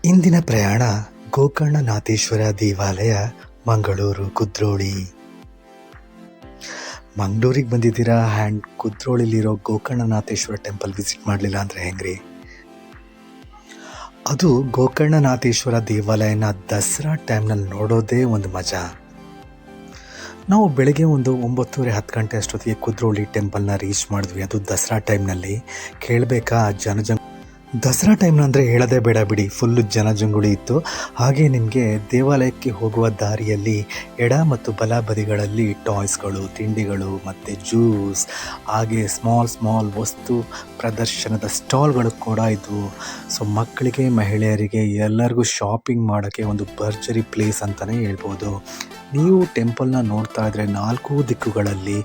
ಇಂದಿನ ಪ್ರಯಾಣ ಗೋಕರ್ಣನಾಥೇಶ್ವರ ದೇವಾಲಯ, ಮಂಗಳೂರು ಕುದ್ರೋಳಿ. ಮಂಗಳೂರಿಗೆ ಬಂದಿದ್ದೀರಾ ಆ್ಯಂಡ್ ಕುದ್ರೋಳಿಲಿರೋ ಗೋಕರ್ಣನಾಥೇಶ್ವರ ಟೆಂಪಲ್ ವಿಸಿಟ್ ಮಾಡಲಿಲ್ಲ ಅಂದರೆ ಹೆಂಗ್ರಿ? ಅದು ಗೋಕರ್ಣನಾಥೇಶ್ವರ ದೇವಾಲಯನ ದಸರಾ ಟೈಮ್ನಲ್ಲಿ ನೋಡೋದೇ ಒಂದು ಮಜಾ. ನಾವು ಬೆಳಗ್ಗೆ ಒಂದು 9:30 10 ಗಂಟೆ ಅಷ್ಟೊತ್ತಿಗೆ ಕುದ್ರೋಳಿ ಟೆಂಪಲ್ನ ರೀಚ್ ಮಾಡಿದ್ವಿ. ಅದು ದಸರಾ ಟೈಮ್ನಲ್ಲಿ. ಕೇಳಬೇಕಾ ದಸರಾ ಟೈಮ್ನಂದರೆ ಹೇಳೋದೇ ಬೇಡ ಬಿಡಿ, ಫುಲ್ಲು ಜನಜಂಗುಳಿ ಇತ್ತು. ಹಾಗೆ ನಿಮಗೆ ದೇವಾಲಯಕ್ಕೆ ಹೋಗುವ ದಾರಿಯಲ್ಲಿ ಎಡ ಮತ್ತು ಬಲ ಬದಿಗಳಲ್ಲಿ ಟಾಯ್ಸ್ಗಳು, ತಿಂಡಿಗಳು ಮತ್ತು ಜ್ಯೂಸ್, ಹಾಗೆ ಸ್ಮಾಲ್ ವಸ್ತು ಪ್ರದರ್ಶನದ ಸ್ಟಾಲ್ಗಳು ಕೂಡ ಇದ್ವು. ಸೊ ಮಕ್ಕಳಿಗೆ, ಮಹಿಳೆಯರಿಗೆ ಎಲ್ಲರಿಗೂ ಶಾಪಿಂಗ್ ಮಾಡೋಕ್ಕೆ ಒಂದು ಭರ್ಜರಿ ಪ್ಲೇಸ್ ಅಂತಲೇ ಹೇಳ್ಬೋದು. ನೀವು ಟೆಂಪಲ್ನ ನೋಡ್ತಾ ಇದ್ದರೆ 4 ದಿಕ್ಕುಗಳಲ್ಲಿ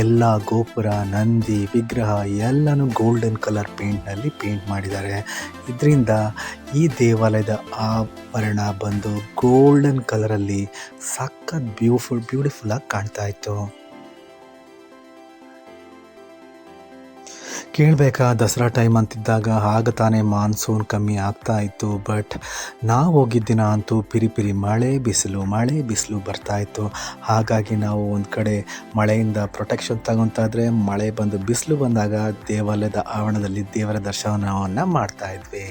ಎಲ್ಲ ಗೋಪುರ, ನಂದಿ, ವಿಗ್ರಹ ಎಲ್ಲನೂ ಗೋಲ್ಡನ್ ಕಲರ್ ಪೇಂಟ್ನಲ್ಲಿ ಪೇಂಟ್ ಮಾಡಿದ್ದಾರೆ. ಇದರಿಂದ ಈ ದೇವಾಲಯದ ಆವರಣ ಬಂದು ಗೋಲ್ಡನ್ ಕಲರಲ್ಲಿ ಸಖತ್ ಬ್ಯೂಟಿಫುಲ್ಲಾಗಿ ಕಾಣ್ತಾ ಇತ್ತು. ಕೇಳಬೇಕಾ, ದಸರಾ ಟೈಮ್ ಅಂತಿದ್ದಾಗ ಆಗ ತಾನೇ ಮಾನ್ಸೂನ್ ಕಮ್ಮಿ ಆಗ್ತಾ ಇತ್ತು. ಬಟ್ ನಾವು ಹೋಗಿದ್ದ ದಿನ ಅಂತೂ ಪಿರಿ ಮಳೆ ಬಿಸಿಲು ಬರ್ತಾ ಇತ್ತು. ಹಾಗಾಗಿ ನಾವು ಒಂದು ಕಡೆ ಮಳೆಯಿಂದ ಪ್ರೊಟೆಕ್ಷನ್ ತಗೊತಾ ಇದ್ರೆ, ಮಳೆ ಬಂದು ಬಿಸಿಲು ಬಂದಾಗ ದೇವಾಲಯದ ಆವರಣದಲ್ಲಿ ದೇವರ ದರ್ಶನವನ್ನು ಮಾಡ್ತಾ ಇದ್ವಿ.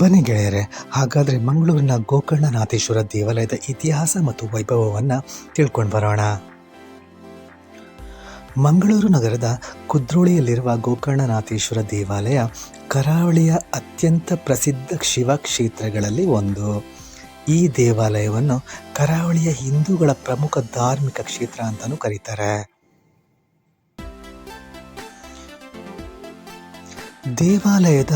ಬನ್ನಿ ಗೆಳೆಯರೆ, ಹಾಗಾದರೆ ಮಂಗಳೂರಿನ ಗೋಕರ್ಣನಾಥೇಶ್ವರ ದೇವಾಲಯದ ಇತಿಹಾಸ ಮತ್ತು ವೈಭವವನ್ನು ತಿಳ್ಕೊಂಡು ಬರೋಣ. ಮಂಗಳೂರು ನಗರದ ಕುದ್ರೋಳಿಯಲ್ಲಿರುವ ಗೋಕರ್ಣನಾಥೇಶ್ವರ ದೇವಾಲಯ ಕರಾವಳಿಯ ಅತ್ಯಂತ ಪ್ರಸಿದ್ಧ ಶಿವ ಕ್ಷೇತ್ರಗಳಲ್ಲಿ ಒಂದು. ಈ ದೇವಾಲಯವನ್ನು ಕರಾವಳಿಯ ಹಿಂದೂಗಳ ಪ್ರಮುಖ ಧಾರ್ಮಿಕ ಕ್ಷೇತ್ರ ಅಂತಲೂ ಕರೀತಾರೆ. ದೇವಾಲಯದ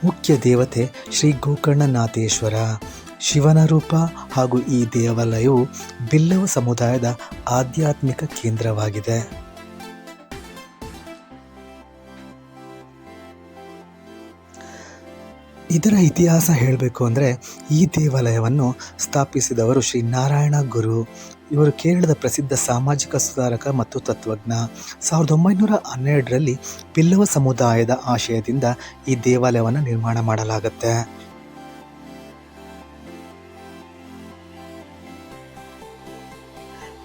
ಮುಖ್ಯ ದೇವತೆ ಶ್ರೀ ಗೋಕರ್ಣನಾಥೇಶ್ವರ ಶಿವನ ರೂಪ. ಹಾಗೂ ಈ ದೇವಾಲಯವು ಬಿಲ್ಲವ ಸಮುದಾಯದ ಆಧ್ಯಾತ್ಮಿಕ ಕೇಂದ್ರವಾಗಿದೆ. ಇದರ ಇತಿಹಾಸ ಹೇಳಬೇಕು ಅಂದರೆ, ಈ ದೇವಾಲಯವನ್ನು ಸ್ಥಾಪಿಸಿದವರು ಶ್ರೀ ನಾರಾಯಣ ಗುರು. ಇವರು ಕೇರಳದ ಪ್ರಸಿದ್ಧ ಸಾಮಾಜಿಕ ಸುಧಾರಕ ಮತ್ತು ತತ್ವಜ್ಞ. 1912ರಲ್ಲಿ ಬಿಲ್ಲವ ಸಮುದಾಯದ ಆಶಯದಿಂದ ಈ ದೇವಾಲಯವನ್ನು ನಿರ್ಮಾಣ ಮಾಡಲಾಗುತ್ತೆ.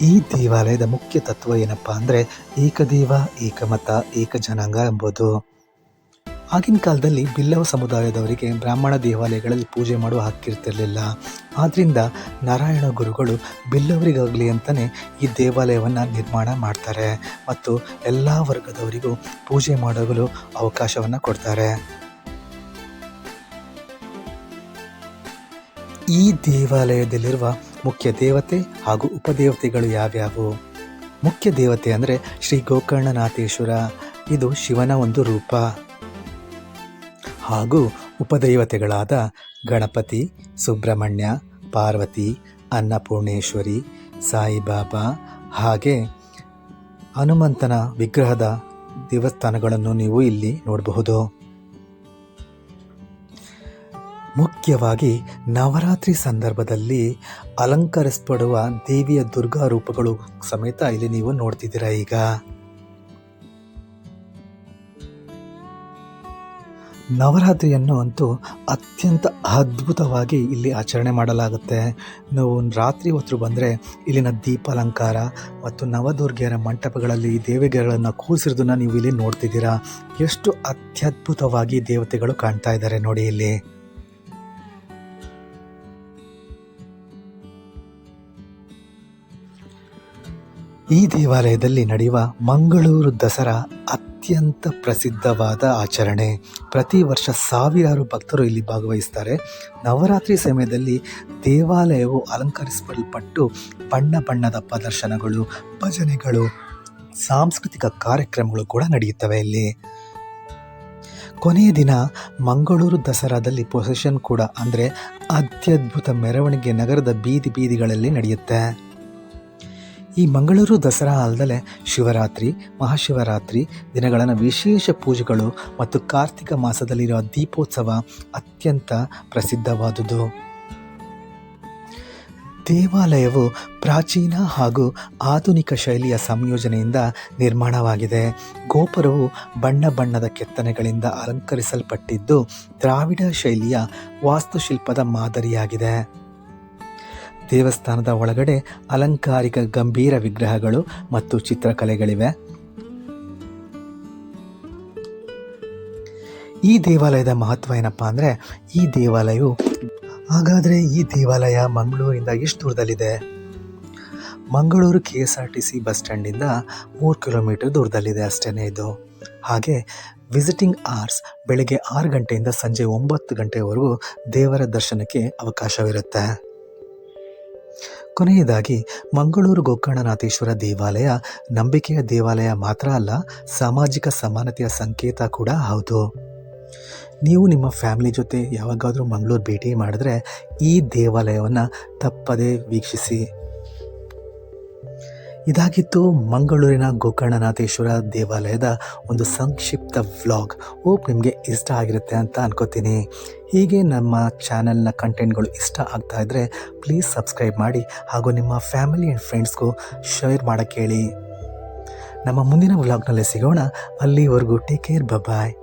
ಈ ದೇವಾಲಯದ ಮುಖ್ಯ ತತ್ವ ಏನಪ್ಪಾ ಅಂದರೆ, ಏಕದೇವ, ಏಕಮತ, ಏಕ ಜನಾಂಗ ಎಂಬುದು. ಆಗಿನ ಕಾಲದಲ್ಲಿ ಬಿಲ್ಲವ ಸಮುದಾಯದವರಿಗೆ ಬ್ರಾಹ್ಮಣ ದೇವಾಲಯಗಳಲ್ಲಿ ಪೂಜೆ ಮಾಡುವ ಹಕ್ಕಿರ್ತಿರಲಿಲ್ಲ. ಆದ್ದರಿಂದ ನಾರಾಯಣ ಗುರುಗಳು ಬಿಲ್ಲವರಿಗಾಗಲಿ ಅಂತಲೇ ಈ ದೇವಾಲಯವನ್ನು ನಿರ್ಮಾಣ ಮಾಡ್ತಾರೆ ಮತ್ತು ಎಲ್ಲ ವರ್ಗದವರಿಗೂ ಪೂಜೆ ಮಾಡಲು ಅವಕಾಶವನ್ನು ಕೊಡ್ತಾರೆ. ಈ ದೇವಾಲಯದಲ್ಲಿರುವ ಮುಖ್ಯ ದೇವತೆ ಹಾಗೂ ಉಪದೇವತೆಗಳು ಯಾವ್ಯಾವು? ಮುಖ್ಯ ದೇವತೆ ಅಂದರೆ ಶ್ರೀ ಗೋಕರ್ಣನಾಥೇಶ್ವರ. ಇದು ಶಿವನ ಒಂದು ರೂಪ. ಹಾಗೂ ಉಪದೈವತೆಗಳಾದ ಗಣಪತಿ, ಸುಬ್ರಹ್ಮಣ್ಯ, ಪಾರ್ವತಿ, ಅನ್ನಪೂರ್ಣೇಶ್ವರಿ, ಸಾಯಿಬಾಬಾ ಹಾಗೆ ಹನುಮಂತನ ವಿಗ್ರಹದ ದೇವಸ್ಥಾನಗಳನ್ನು ನೀವು ಇಲ್ಲಿ ನೋಡಬಹುದು. ಮುಖ್ಯವಾಗಿ ನವರಾತ್ರಿ ಸಂದರ್ಭದಲ್ಲಿ ಅಲಂಕರಿಸಲ್ಪಡುವ ದೇವಿಯ ದುರ್ಗಾ ರೂಪಗಳು ಸಮೇತ ಇಲ್ಲಿ ನೀವು ನೋಡ್ತಿದ್ದೀರಾ. ಈಗ ನವರಾತ್ರಿಯನ್ನು ಅಂತೂ ಅತ್ಯಂತ ಅದ್ಭುತವಾಗಿ ಇಲ್ಲಿ ಆಚರಣೆ ಮಾಡಲಾಗುತ್ತೆ. ನೀವು ರಾತ್ರಿ ಹೊತ್ತು ಬಂದರೆ ಇಲ್ಲಿನ ದೀಪಾಲಂಕಾರ ಮತ್ತು ನವದುರ್ಗೆಯರ ಮಂಟಪಗಳಲ್ಲಿ ದೇವಿಗೆಗಳನ್ನು ಕೂರಿಸಿರೋದನ್ನು ನೀವು ಇಲ್ಲಿ ನೋಡ್ತಿದ್ದೀರಾ. ಎಷ್ಟು ಅತ್ಯದ್ಭುತವಾಗಿ ದೇವತೆಗಳು ಕಾಣ್ತಾ ಇದ್ದಾರೆ ನೋಡಿ ಇಲ್ಲಿ. ಈ ದೇವಾಲಯದಲ್ಲಿ ನಡೆಯುವ ಮಂಗಳೂರು ದಸರಾ ಅತ್ಯಂತ ಪ್ರಸಿದ್ಧವಾದ ಆಚರಣೆ. ಪ್ರತಿ ವರ್ಷ ಸಾವಿರಾರು ಭಕ್ತರು ಇಲ್ಲಿ ಭಾಗವಹಿಸ್ತಾರೆ. ನವರಾತ್ರಿ ಸಮಯದಲ್ಲಿ ದೇವಾಲಯವು ಅಲಂಕರಿಸಲ್ಪಟ್ಟು ಬಣ್ಣದ ಪ್ರದರ್ಶನಗಳು, ಭಜನೆಗಳು, ಸಾಂಸ್ಕೃತಿಕ ಕಾರ್ಯಕ್ರಮಗಳು ಕೂಡ ನಡೆಯುತ್ತವೆ ಇಲ್ಲಿ. ಕೊನೆಯ ದಿನ ಮಂಗಳೂರು ದಸರಾದಲ್ಲಿ ಪ್ರೊಸೆಷನ್ ಕೂಡ ಅಂದರೆ ಅತ್ಯದ್ಭುತ ಮೆರವಣಿಗೆ ನಗರದ ಬೀದಿಗಳಲ್ಲಿ ನಡೆಯುತ್ತೆ. ಈ ಮಂಗಳೂರು ದಸರಾ ಅಲ್ಲದೆ ಶಿವರಾತ್ರಿ, ಮಹಾಶಿವರಾತ್ರಿ ದಿನಗಳನ್ನು ವಿಶೇಷ ಪೂಜೆಗಳು ಮತ್ತು ಕಾರ್ತಿಕ ಮಾಸದಲ್ಲಿರುವ ದೀಪೋತ್ಸವ ಅತ್ಯಂತ ಪ್ರಸಿದ್ಧವಾದುದು. ದೇವಾಲಯವು ಪ್ರಾಚೀನ ಹಾಗೂ ಆಧುನಿಕ ಶೈಲಿಯ ಸಂಯೋಜನೆಯಿಂದ ನಿರ್ಮಾಣವಾಗಿದೆ. ಗೋಪುರವು ಬಣ್ಣ ಬಣ್ಣದ ಕೆತ್ತನೆಗಳಿಂದ ಅಲಂಕರಿಸಲ್ಪಟ್ಟಿದ್ದು ದ್ರಾವಿಡ ಶೈಲಿಯ ವಾಸ್ತುಶಿಲ್ಪದ ಮಾದರಿಯಾಗಿದೆ. ದೇವಸ್ಥಾನದ ಒಳಗಡೆ ಅಲಂಕಾರಿಕ ಗಂಭೀರ ವಿಗ್ರಹಗಳು ಮತ್ತು ಚಿತ್ರಕಲೆಗಳಿವೆ. ಈ ದೇವಾಲಯದ ಮಹತ್ವ ಏನಪ್ಪ ಅಂದರೆ, ಹಾಗಾದರೆ ಈ ದೇವಾಲಯ ಮಂಗಳೂರಿಂದ ಎಷ್ಟು ದೂರದಲ್ಲಿದೆ? ಮಂಗಳೂರು KSRTC ಬಸ್ ಸ್ಟ್ಯಾಂಡಿಂದ 3 ಕಿಲೋಮೀಟರ್ ದೂರದಲ್ಲಿದೆ ಅಷ್ಟೇ ಇದು. ಹಾಗೆ ವಿಸಿಟಿಂಗ್ ಅವರ್ಸ್ ಬೆಳಗ್ಗೆ 6 ಗಂಟೆಯಿಂದ ಸಂಜೆ 9 ಗಂಟೆವರೆಗೂ ದೇವರ ದರ್ಶನಕ್ಕೆ ಅವಕಾಶವಿರುತ್ತೆ. ಕೊನೆಯದಾಗಿ ಮಂಗಳೂರು ಗೋಕರ್ಣನಾಥೇಶ್ವರ ದೇವಾಲಯ ನಂಬಿಕೆಯ ದೇವಾಲಯ ಮಾತ್ರ ಅಲ್ಲ, ಸಾಮಾಜಿಕ ಸಮಾನತೆಯ ಸಂಕೇತ ಕೂಡ ಹೌದು. ನೀವು ನಿಮ್ಮ ಫ್ಯಾಮಿಲಿ ಜೊತೆ ಯಾವಾಗಾದರೂ ಮಂಗಳೂರು ಭೇಟಿ ಮಾಡಿದ್ರೆ ಈ ದೇವಾಲಯವನ್ನು ತಪ್ಪದೇ ವೀಕ್ಷಿಸಿ. ಇದಾಗಿತ್ತು ಮಂಗಳೂರಿನ ಗೋಕರ್ಣನಾಥೇಶ್ವರ ದೇವಾಲಯದ ಒಂದು ಸಂಕ್ಷಿಪ್ತ ವ್ಲಾಗ್. ಹೋಪ್ ನಿಮಗೆ ಇಷ್ಟ ಆಗಿರುತ್ತೆ ಅಂತ ಅನ್ಕೋತೀನಿ. ಹೀಗೆ ನಮ್ಮ ಚಾನಲ್ನ ಕಂಟೆಂಟ್ಗಳು ಇಷ್ಟ ಆಗ್ತಾ ಇದ್ದರೆ ಪ್ಲೀಸ್ ಸಬ್ಸ್ಕ್ರೈಬ್ ಮಾಡಿ ಹಾಗೂ ನಿಮ್ಮ ಫ್ಯಾಮಿಲಿ ಆ್ಯಂಡ್ ಫ್ರೆಂಡ್ಸ್ಗೂ ಶೇರ್ ಮಾಡೋಕ್ಕೆ ಹೇಳಿ. ನಮ್ಮ ಮುಂದಿನ ವ್ಲಾಗ್ನಲ್ಲೇ ಸಿಗೋಣ. ಅಲ್ಲಿವರೆಗೂ ಟೇಕ್ ಕೇರ್, ಬಾಯ್.